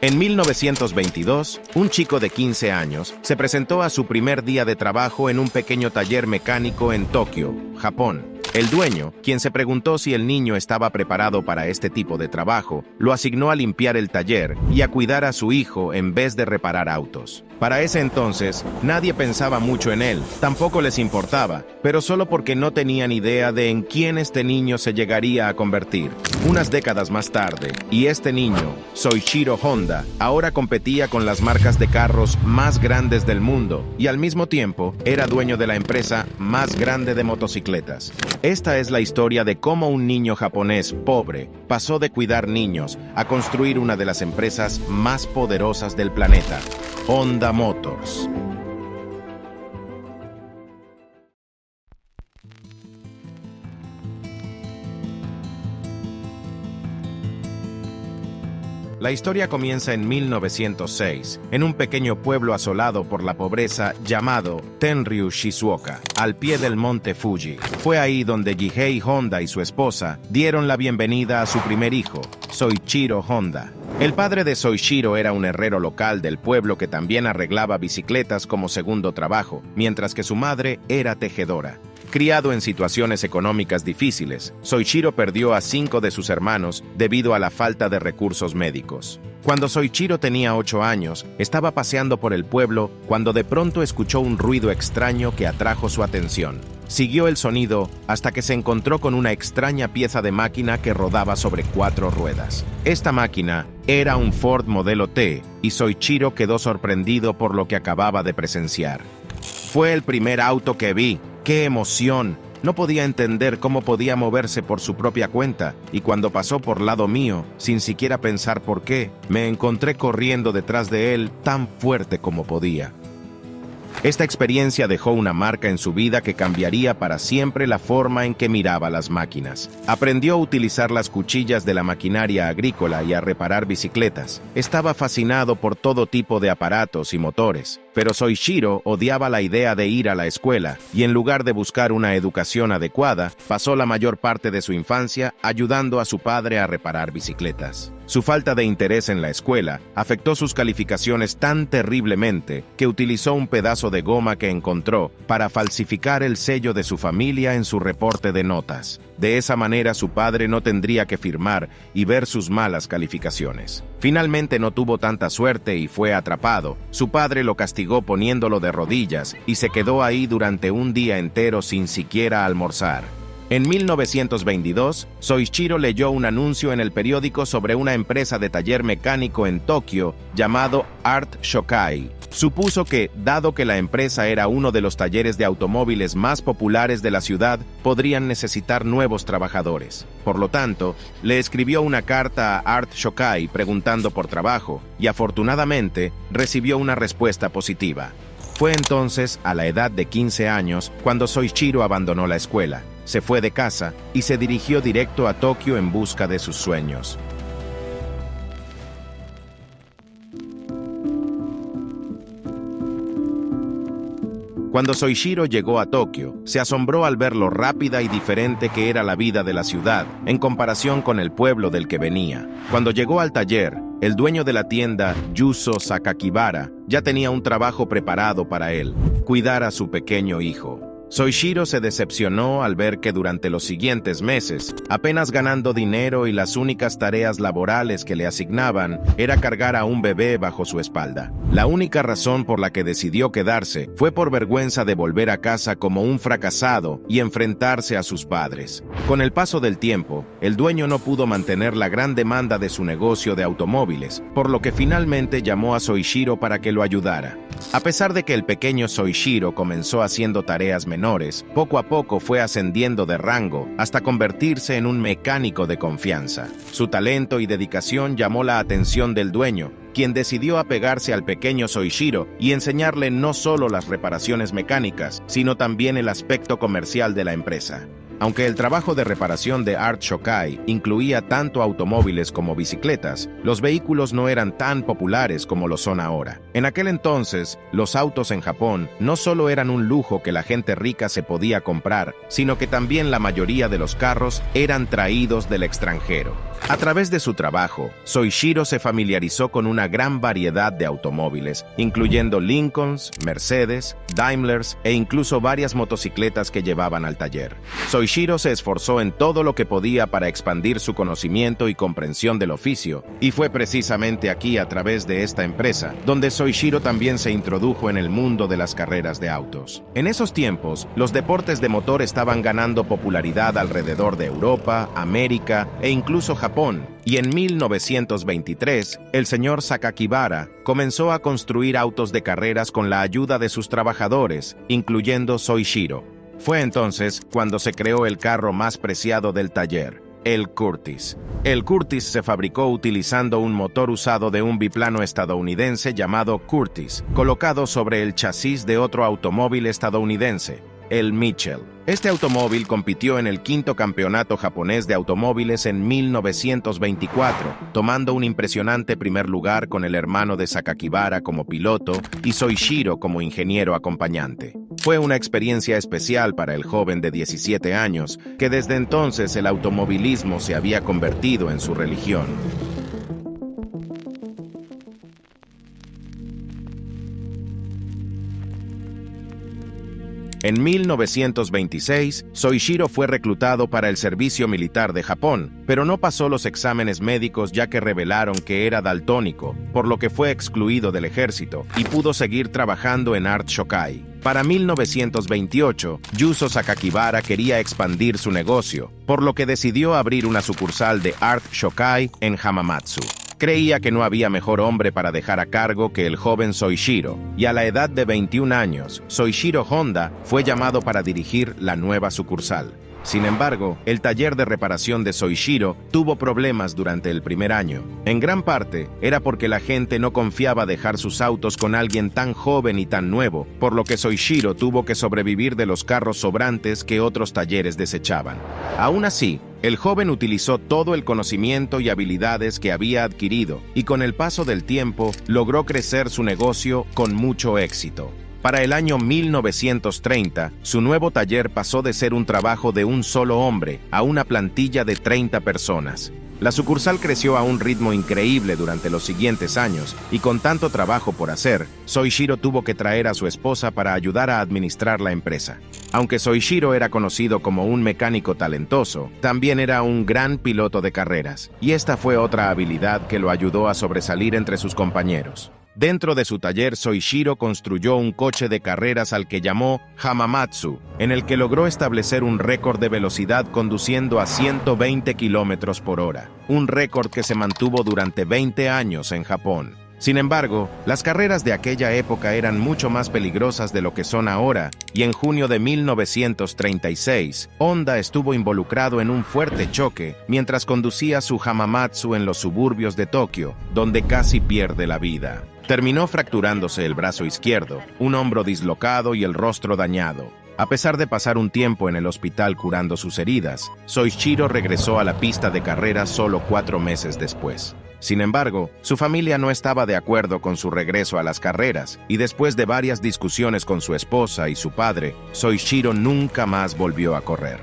En 1922, un chico de 15 años se presentó a su primer día de trabajo en un pequeño taller mecánico en Tokio, Japón. El dueño, quien se preguntó si el niño estaba preparado para este tipo de trabajo, lo asignó a limpiar el taller y a cuidar a su hijo en vez de reparar autos. Para ese entonces, nadie pensaba mucho en él, tampoco les importaba, pero solo porque no tenían idea de en quién este niño se llegaría a convertir. Unas décadas más tarde, y este niño, Soichiro Honda, ahora competía con las marcas de carros más grandes del mundo y al mismo tiempo era dueño de la empresa más grande de motocicletas. Esta es la historia de cómo un niño japonés pobre pasó de cuidar niños a construir una de las empresas más poderosas del planeta, Honda Motors. La historia comienza en 1906, en un pequeño pueblo asolado por la pobreza llamado Tenryu Shizuoka, al pie del monte Fuji. Fue ahí donde Gihei Honda y su esposa dieron la bienvenida a su primer hijo, Soichiro Honda. El padre de Soichiro era un herrero local del pueblo que también arreglaba bicicletas como segundo trabajo, mientras que su madre era tejedora. Criado en situaciones económicas difíciles, Soichiro perdió a 5 de sus hermanos debido a la falta de recursos médicos. Cuando Soichiro tenía 8 años, estaba paseando por el pueblo cuando de pronto escuchó un ruido extraño que atrajo su atención. Siguió el sonido hasta que se encontró con una extraña pieza de máquina que rodaba sobre 4 ruedas. Esta máquina era un Ford modelo T y Soichiro quedó sorprendido por lo que acababa de presenciar. Fue el primer auto que vi. ¡Qué emoción! No podía entender cómo podía moverse por su propia cuenta, y cuando pasó por lado mío, sin siquiera pensar por qué, me encontré corriendo detrás de él tan fuerte como podía. Esta experiencia dejó una marca en su vida que cambiaría para siempre la forma en que miraba las máquinas. Aprendió a utilizar las cuchillas de la maquinaria agrícola y a reparar bicicletas. Estaba fascinado por todo tipo de aparatos y motores. Pero Soichiro odiaba la idea de ir a la escuela y en lugar de buscar una educación adecuada, pasó la mayor parte de su infancia ayudando a su padre a reparar bicicletas. Su falta de interés en la escuela afectó sus calificaciones tan terriblemente que utilizó un pedazo de goma que encontró para falsificar el sello de su familia en su reporte de notas. De esa manera su padre no tendría que firmar y ver sus malas calificaciones. Finalmente no tuvo tanta suerte y fue atrapado. Su padre lo castigó poniéndolo de rodillas y se quedó ahí durante un día entero sin siquiera almorzar. En 1922, Soichiro leyó un anuncio en el periódico sobre una empresa de taller mecánico en Tokio llamado Art Shokai. Supuso que, dado que la empresa era uno de los talleres de automóviles más populares de la ciudad, podrían necesitar nuevos trabajadores. Por lo tanto, le escribió una carta a Art Shokai preguntando por trabajo, y afortunadamente recibió una respuesta positiva. Fue entonces, a la edad de 15 años, cuando Soichiro abandonó la escuela, se fue de casa y se dirigió directo a Tokio en busca de sus sueños. Cuando Soichiro llegó a Tokio, se asombró al ver lo rápida y diferente que era la vida de la ciudad en comparación con el pueblo del que venía. Cuando llegó al taller, el dueño de la tienda, Yuzo Sakakibara, ya tenía un trabajo preparado para él: cuidar a su pequeño hijo. Soichiro se decepcionó al ver que durante los siguientes meses, apenas ganando dinero y las únicas tareas laborales que le asignaban era cargar a un bebé bajo su espalda. La única razón por la que decidió quedarse fue por vergüenza de volver a casa como un fracasado y enfrentarse a sus padres. Con el paso del tiempo, el dueño no pudo mantener la gran demanda de su negocio de automóviles, por lo que finalmente llamó a Soichiro para que lo ayudara. A pesar de que el pequeño Soichiro comenzó haciendo tareas menores, poco a poco fue ascendiendo de rango hasta convertirse en un mecánico de confianza. Su talento y dedicación llamó la atención del dueño, quien decidió apegarse al pequeño Soichiro y enseñarle no solo las reparaciones mecánicas, sino también el aspecto comercial de la empresa. Aunque el trabajo de reparación de Art Shokai incluía tanto automóviles como bicicletas, los vehículos no eran tan populares como lo son ahora. En aquel entonces, los autos en Japón no solo eran un lujo que la gente rica se podía comprar, sino que también la mayoría de los carros eran traídos del extranjero. A través de su trabajo, Soichiro se familiarizó con una gran variedad de automóviles, incluyendo Lincolns, Mercedes, Daimlers e incluso varias motocicletas que llevaban al taller. Soichiro se esforzó en todo lo que podía para expandir su conocimiento y comprensión del oficio, y fue precisamente aquí, a través de esta empresa, donde Soichiro también se introdujo en el mundo de las carreras de autos. En esos tiempos, los deportes de motor estaban ganando popularidad alrededor de Europa, América e incluso Japón, y en 1923, el señor Sakakibara comenzó a construir autos de carreras con la ayuda de sus trabajadores, incluyendo Soichiro. Fue entonces cuando se creó el carro más preciado del taller, el Curtiss. El Curtiss se fabricó utilizando un motor usado de un biplano estadounidense llamado Curtiss, colocado sobre el chasis de otro automóvil estadounidense, el Mitchell. Este automóvil compitió en el quinto campeonato japonés de automóviles en 1924, tomando un impresionante primer lugar con el hermano de Sakakibara como piloto y Soichiro como ingeniero acompañante. Fue una experiencia especial para el joven de 17 años, que desde entonces el automovilismo se había convertido en su religión. En 1926, Soichiro fue reclutado para el servicio militar de Japón, pero no pasó los exámenes médicos ya que revelaron que era daltónico, por lo que fue excluido del ejército y pudo seguir trabajando en Art Shokai. Para 1928, Yuzo Sakakibara quería expandir su negocio, por lo que decidió abrir una sucursal de Art Shokai en Hamamatsu. Creía que no había mejor hombre para dejar a cargo que el joven Soichiro, y a la edad de 21 años, Soichiro Honda fue llamado para dirigir la nueva sucursal. Sin embargo, el taller de reparación de Soichiro tuvo problemas durante el primer año. En gran parte, era porque la gente no confiaba dejar sus autos con alguien tan joven y tan nuevo, por lo que Soichiro tuvo que sobrevivir de los carros sobrantes que otros talleres desechaban. Aún así, el joven utilizó todo el conocimiento y habilidades que había adquirido, y con el paso del tiempo, logró crecer su negocio con mucho éxito. Para el año 1930, su nuevo taller pasó de ser un trabajo de un solo hombre a una plantilla de 30 personas. La sucursal creció a un ritmo increíble durante los siguientes años, y con tanto trabajo por hacer, Soichiro tuvo que traer a su esposa para ayudar a administrar la empresa. Aunque Soichiro era conocido como un mecánico talentoso, también era un gran piloto de carreras, y esta fue otra habilidad que lo ayudó a sobresalir entre sus compañeros. Dentro de su taller, Soichiro construyó un coche de carreras al que llamó Hamamatsu, en el que logró establecer un récord de velocidad conduciendo a 120 kilómetros por hora, un récord que se mantuvo durante 20 años en Japón. Sin embargo, las carreras de aquella época eran mucho más peligrosas de lo que son ahora, y en junio de 1936, Honda estuvo involucrado en un fuerte choque mientras conducía su Hamamatsu en los suburbios de Tokio, donde casi pierde la vida. Terminó fracturándose el brazo izquierdo, un hombro dislocado y el rostro dañado. A pesar de pasar un tiempo en el hospital curando sus heridas, Soichiro regresó a la pista de carreras solo 4 meses después. Sin embargo, su familia no estaba de acuerdo con su regreso a las carreras, y después de varias discusiones con su esposa y su padre, Soichiro nunca más volvió a correr.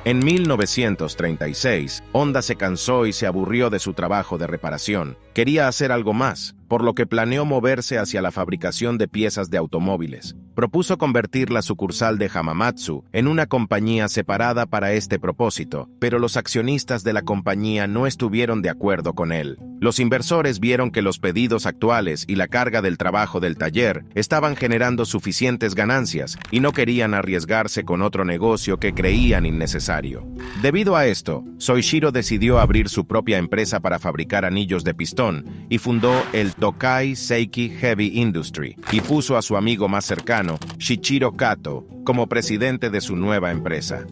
En 1936, Honda se cansó y se aburrió de su trabajo de reparación. Quería hacer algo más, por lo que planeó moverse hacia la fabricación de piezas de automóviles. Propuso convertir la sucursal de Hamamatsu en una compañía separada para este propósito, pero los accionistas de la compañía no estuvieron de acuerdo con él. Los inversores vieron que los pedidos actuales y la carga del trabajo del taller estaban generando suficientes ganancias y no querían arriesgarse con otro negocio que creían innecesario. Debido a esto, Soichiro decidió abrir su propia empresa para fabricar anillos de pistón y fundó el Tokai Seiki Heavy Industry y puso a su amigo más cercano, Shichiro Kato, como presidente de su nueva empresa.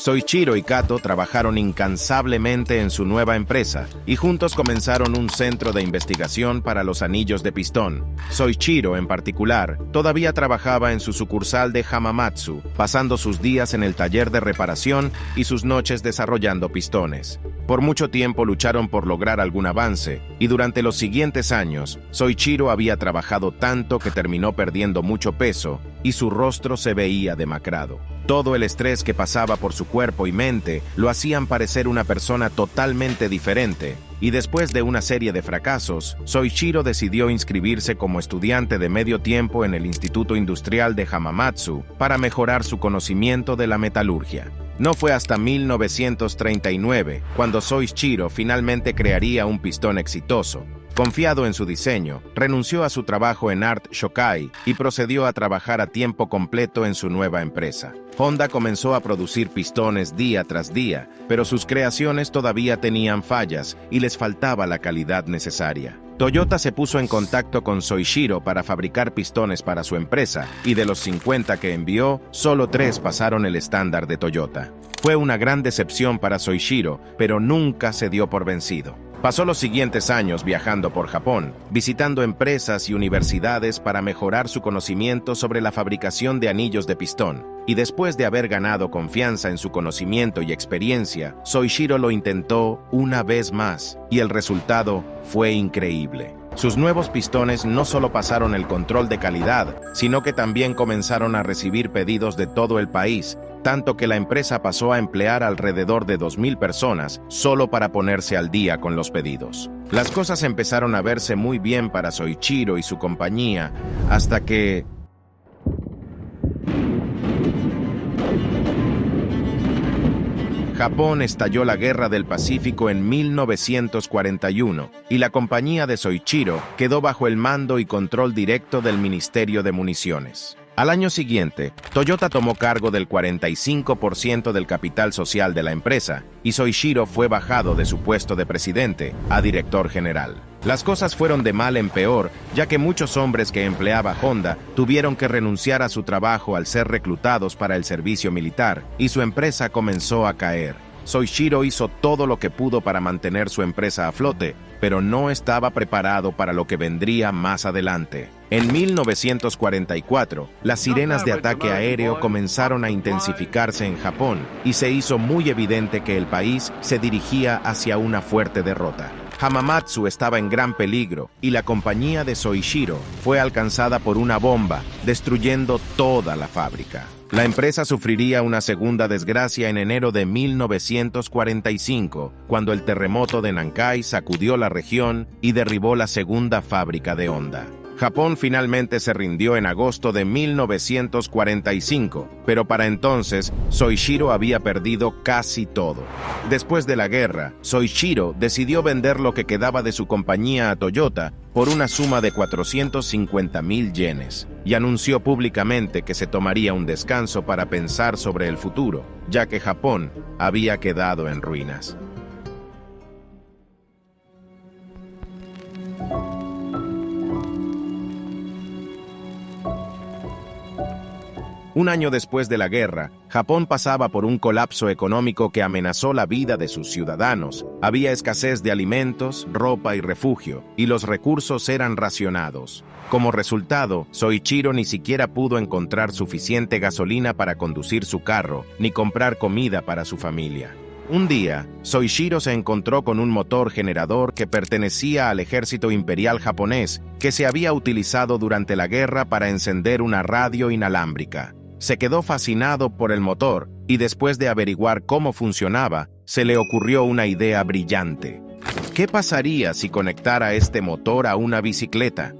Soichiro y Kato trabajaron incansablemente en su nueva empresa y juntos comenzaron un centro de investigación para los anillos de pistón. Soichiro, en particular, todavía trabajaba en su sucursal de Hamamatsu, pasando sus días en el taller de reparación y sus noches desarrollando pistones. Por mucho tiempo lucharon por lograr algún avance, y durante los siguientes años, Soichiro había trabajado tanto que terminó perdiendo mucho peso y su rostro se veía demacrado. Todo el estrés que pasaba por su cuerpo y mente lo hacían parecer una persona totalmente diferente, y después de una serie de fracasos, Soichiro decidió inscribirse como estudiante de medio tiempo en el Instituto Industrial de Hamamatsu para mejorar su conocimiento de la metalurgia. No fue hasta 1939 cuando Soichiro finalmente crearía un pistón exitoso. Confiado en su diseño, renunció a su trabajo en Art Shokai y procedió a trabajar a tiempo completo en su nueva empresa. Honda comenzó a producir pistones día tras día, pero sus creaciones todavía tenían fallas y les faltaba la calidad necesaria. Toyota se puso en contacto con Soichiro para fabricar pistones para su empresa, y de los 50 que envió, solo 3 pasaron el estándar de Toyota. Fue una gran decepción para Soichiro, pero nunca se dio por vencido. Pasó los siguientes años viajando por Japón, visitando empresas y universidades para mejorar su conocimiento sobre la fabricación de anillos de pistón, y después de haber ganado confianza en su conocimiento y experiencia, Soichiro lo intentó una vez más, y el resultado fue increíble. Sus nuevos pistones no solo pasaron el control de calidad, sino que también comenzaron a recibir pedidos de todo el país, tanto que la empresa pasó a emplear alrededor de 2,000 personas solo para ponerse al día con los pedidos. Las cosas empezaron a verse muy bien para Soichiro y su compañía, hasta que Japón estalló la Guerra del Pacífico en 1941 y la compañía de Soichiro quedó bajo el mando y control directo del Ministerio de Municiones. Al año siguiente, Toyota tomó cargo del 45% del capital social de la empresa y Soichiro fue bajado de su puesto de presidente a director general. Las cosas fueron de mal en peor, ya que muchos hombres que empleaba Honda tuvieron que renunciar a su trabajo al ser reclutados para el servicio militar, y su empresa comenzó a caer. Soichiro hizo todo lo que pudo para mantener su empresa a flote, pero no estaba preparado para lo que vendría más adelante. En 1944, las sirenas de ataque aéreo comenzaron a intensificarse en Japón, y se hizo muy evidente que el país se dirigía hacia una fuerte derrota. Hamamatsu estaba en gran peligro y la compañía de Soichiro fue alcanzada por una bomba, destruyendo toda la fábrica. La empresa sufriría una segunda desgracia en enero de 1945, cuando el terremoto de Nankai sacudió la región y derribó la segunda fábrica de Honda. Japón finalmente se rindió en agosto de 1945, pero para entonces Soichiro había perdido casi todo. Después de la guerra, Soichiro decidió vender lo que quedaba de su compañía a Toyota por una suma de 450,000 yenes, y anunció públicamente que se tomaría un descanso para pensar sobre el futuro, ya que Japón había quedado en ruinas. Un año después de la guerra, Japón pasaba por un colapso económico que amenazó la vida de sus ciudadanos. Había escasez de alimentos, ropa y refugio, y los recursos eran racionados. Como resultado, Soichiro ni siquiera pudo encontrar suficiente gasolina para conducir su carro, ni comprar comida para su familia. Un día, Soichiro se encontró con un motor generador que pertenecía al ejército imperial japonés, que se había utilizado durante la guerra para encender una radio inalámbrica. Se quedó fascinado por el motor y después de averiguar cómo funcionaba, se le ocurrió una idea brillante. ¿Qué pasaría si conectara este motor a una bicicleta?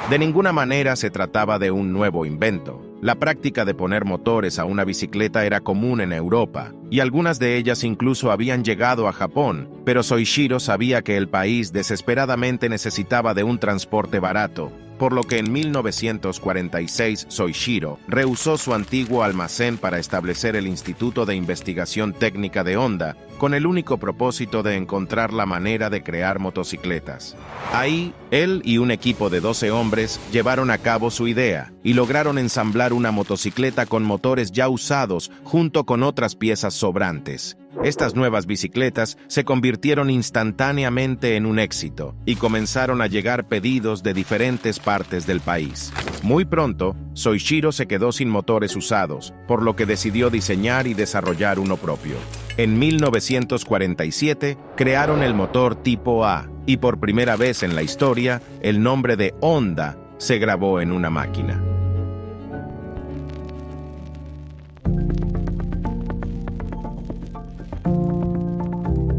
De ninguna manera se trataba de un nuevo invento. La práctica de poner motores a una bicicleta era común en Europa, y algunas de ellas incluso habían llegado a Japón, pero Soichiro sabía que el país desesperadamente necesitaba de un transporte barato, por lo que en 1946 Soichiro rehusó su antiguo almacén para establecer el Instituto de Investigación Técnica de Honda, con el único propósito de encontrar la manera de crear motocicletas. Ahí, él y un equipo de 12 hombres llevaron a cabo su idea, y lograron ensamblar una motocicleta con motores ya usados junto con otras piezas sobrantes. Estas nuevas bicicletas se convirtieron instantáneamente en un éxito y comenzaron a llegar pedidos de diferentes partes del país. Muy pronto, Soichiro se quedó sin motores usados, por lo que decidió diseñar y desarrollar uno propio. En 1947, crearon el motor tipo A, y por primera vez en la historia, el nombre de Honda se grabó en una máquina.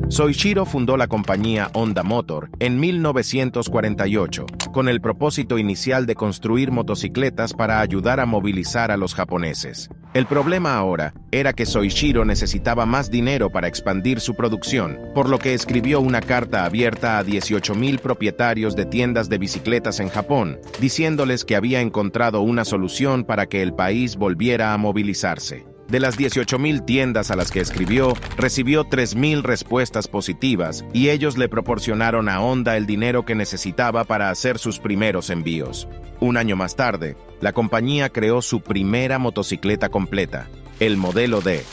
Soichiro fundó la compañía Honda Motor en 1948, con el propósito inicial de construir motocicletas para ayudar a movilizar a los japoneses. El problema ahora era que Soichiro necesitaba más dinero para expandir su producción, por lo que escribió una carta abierta a 18,000 propietarios de tiendas de bicicletas en Japón, diciéndoles que había encontrado una solución para que el país volviera a movilizarse. De las 18,000 tiendas a las que escribió, recibió 3,000 respuestas positivas y ellos le proporcionaron a Honda el dinero que necesitaba para hacer sus primeros envíos. Un año más tarde, la compañía creó su primera motocicleta completa, el modelo D.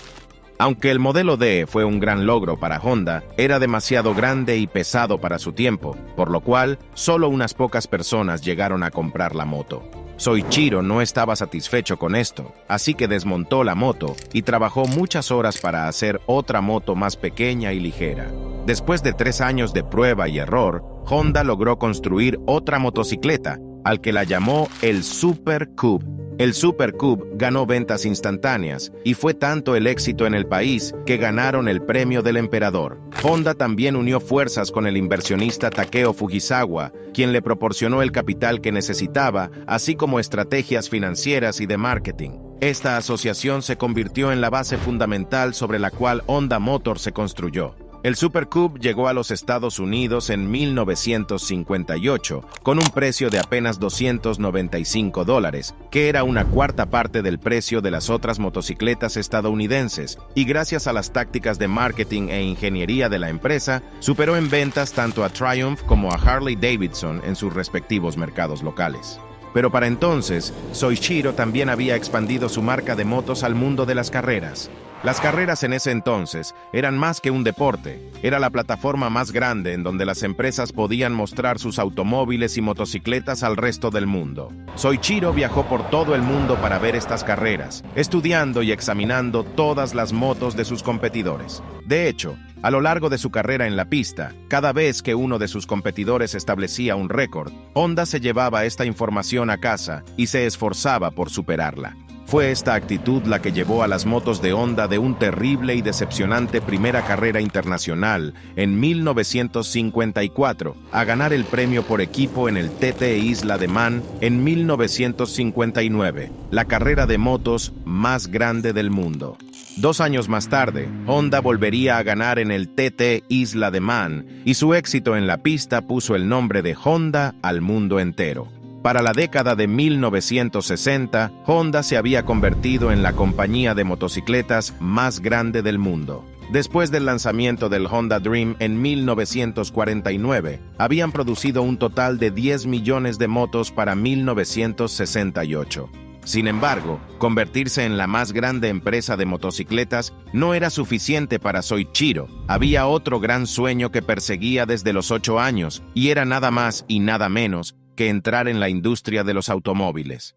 Aunque el modelo D fue un gran logro para Honda, era demasiado grande y pesado para su tiempo, por lo cual solo unas pocas personas llegaron a comprar la moto. Soichiro no estaba satisfecho con esto, así que desmontó la moto y trabajó muchas horas para hacer otra moto más pequeña y ligera. Después de 3 años de prueba y error, Honda logró construir otra motocicleta, al que la llamó el Super Cube. El Super Cube ganó ventas instantáneas y fue tanto el éxito en el país que ganaron el premio del emperador. Honda también unió fuerzas con el inversionista Takeo Fujisawa, quien le proporcionó el capital que necesitaba, así como estrategias financieras y de marketing. Esta asociación se convirtió en la base fundamental sobre la cual Honda Motor se construyó. El Super Cube llegó a los Estados Unidos en 1958 con un precio de apenas $295, que era una cuarta parte del precio de las otras motocicletas estadounidenses, y gracias a las tácticas de marketing e ingeniería de la empresa, superó en ventas tanto a Triumph como a Harley Davidson en sus respectivos mercados locales. Pero para entonces, Soichiro también había expandido su marca de motos al mundo de las carreras. Las carreras en ese entonces eran más que un deporte, era la plataforma más grande en donde las empresas podían mostrar sus automóviles y motocicletas al resto del mundo. Soichiro viajó por todo el mundo para ver estas carreras, estudiando y examinando todas las motos de sus competidores. De hecho, a lo largo de su carrera en la pista, cada vez que uno de sus competidores establecía un récord, Honda se llevaba esta información a casa y se esforzaba por superarla. Fue esta actitud la que llevó a las motos de Honda de un terrible y decepcionante primera carrera internacional en 1954 a ganar el premio por equipo en el TT Isla de Man en 1959, la carrera de motos más grande del mundo. 2 años más tarde, Honda volvería a ganar en el TT Isla de Man y su éxito en la pista puso el nombre de Honda al mundo entero. Para la década de 1960, Honda se había convertido en la compañía de motocicletas más grande del mundo. Después del lanzamiento del Honda Dream en 1949, habían producido un total de 10 millones de motos para 1968. Sin embargo, convertirse en la más grande empresa de motocicletas no era suficiente para Soichiro. Había otro gran sueño que perseguía desde los 8 años, y era nada más y nada menos que entrar en la industria de los automóviles.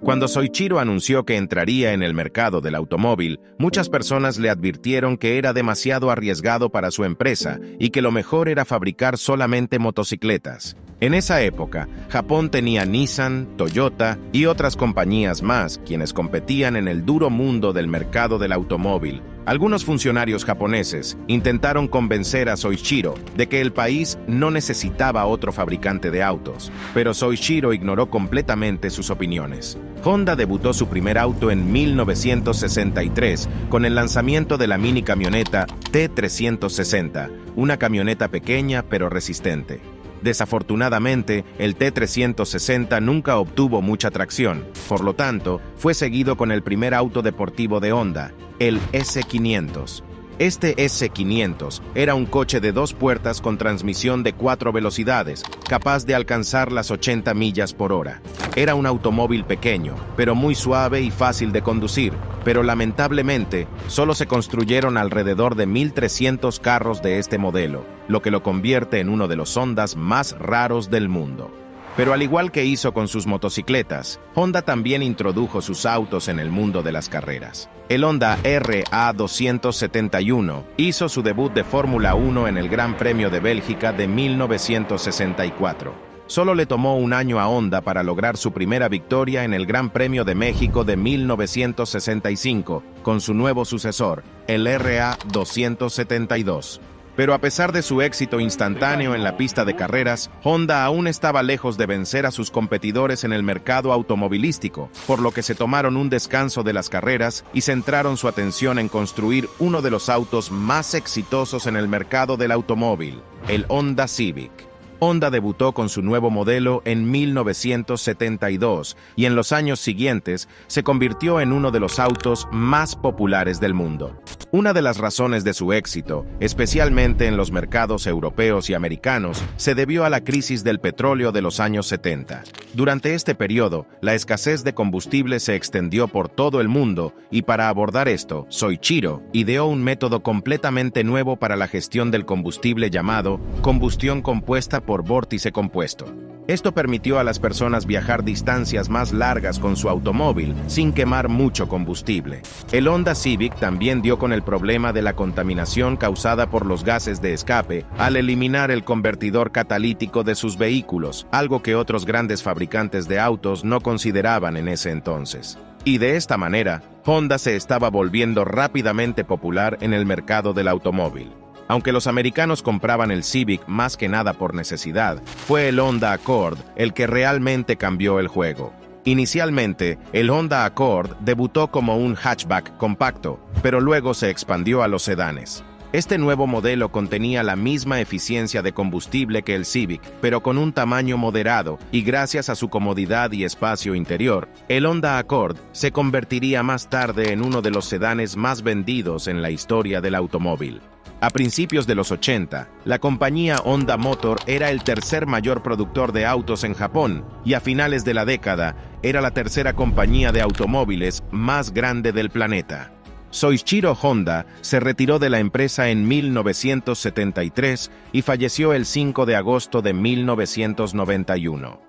Cuando Soichiro anunció que entraría en el mercado del automóvil, muchas personas le advirtieron que era demasiado arriesgado para su empresa y que lo mejor era fabricar solamente motocicletas. En esa época, Japón tenía Nissan, Toyota y otras compañías más, quienes competían en el duro mundo del mercado del automóvil. Algunos funcionarios japoneses intentaron convencer a Soichiro de que el país no necesitaba otro fabricante de autos, pero Soichiro ignoró completamente sus opiniones. Honda debutó su primer auto en 1963 con el lanzamiento de la mini camioneta T360, una camioneta pequeña pero resistente. Desafortunadamente, el T360 nunca obtuvo mucha tracción, por lo tanto, fue seguido con el primer auto deportivo de Honda, el S500. Este S500 era un coche de 2 puertas con transmisión de 4 velocidades, capaz de alcanzar las 80 millas por hora. Era un automóvil pequeño, pero muy suave y fácil de conducir, pero lamentablemente solo se construyeron alrededor de 1.300 carros de este modelo, lo que lo convierte en uno de los Hondas más raros del mundo. Pero al igual que hizo con sus motocicletas, Honda también introdujo sus autos en el mundo de las carreras. El Honda RA271 hizo su debut de Fórmula 1 en el Gran Premio de Bélgica de 1964. Solo le tomó un año a Honda para lograr su primera victoria en el Gran Premio de México de 1965, con su nuevo sucesor, el RA272. Pero a pesar de su éxito instantáneo en la pista de carreras, Honda aún estaba lejos de vencer a sus competidores en el mercado automovilístico, por lo que se tomaron un descanso de las carreras y centraron su atención en construir uno de los autos más exitosos en el mercado del automóvil, el Honda Civic. Honda debutó con su nuevo modelo en 1972 y en los años siguientes se convirtió en uno de los autos más populares del mundo. Una de las razones de su éxito, especialmente en los mercados europeos y americanos, se debió a la crisis del petróleo de los años 70. Durante este periodo, la escasez de combustible se extendió por todo el mundo y para abordar esto, Soichiro ideó un método completamente nuevo para la gestión del combustible llamado combustión compuesta por vórtice compuesto. Esto permitió a las personas viajar distancias más largas con su automóvil sin quemar mucho combustible. El Honda Civic también dio con el problema de la contaminación causada por los gases de escape al eliminar el convertidor catalítico de sus vehículos, algo que otros grandes fabricantes de autos no consideraban en ese entonces. Y de esta manera, Honda se estaba volviendo rápidamente popular en el mercado del automóvil. Aunque los americanos compraban el Civic más que nada por necesidad, fue el Honda Accord el que realmente cambió el juego. Inicialmente, el Honda Accord debutó como un hatchback compacto, pero luego se expandió a los sedanes. Este nuevo modelo contenía la misma eficiencia de combustible que el Civic, pero con un tamaño moderado, y gracias a su comodidad y espacio interior, el Honda Accord se convertiría más tarde en uno de los sedanes más vendidos en la historia del automóvil. A principios de los 80, la compañía Honda Motor era el tercer mayor productor de autos en Japón y a finales de la década era la tercera compañía de automóviles más grande del planeta. Soichiro Honda se retiró de la empresa en 1973 y falleció el 5 de agosto de 1991.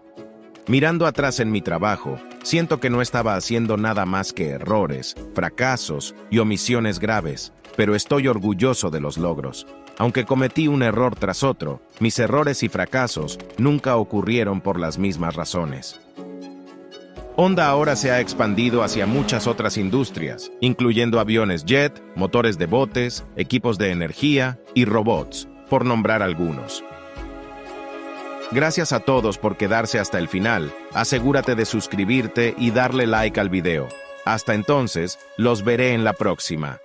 Mirando atrás en mi trabajo, siento que no estaba haciendo nada más que errores, fracasos y omisiones graves, pero estoy orgulloso de los logros. Aunque cometí un error tras otro, mis errores y fracasos nunca ocurrieron por las mismas razones. Honda ahora se ha expandido hacia muchas otras industrias, incluyendo aviones jet, motores de botes, equipos de energía y robots, por nombrar algunos. Gracias a todos por quedarse hasta el final. Asegúrate de suscribirte y darle like al video. Hasta entonces, los veré en la próxima.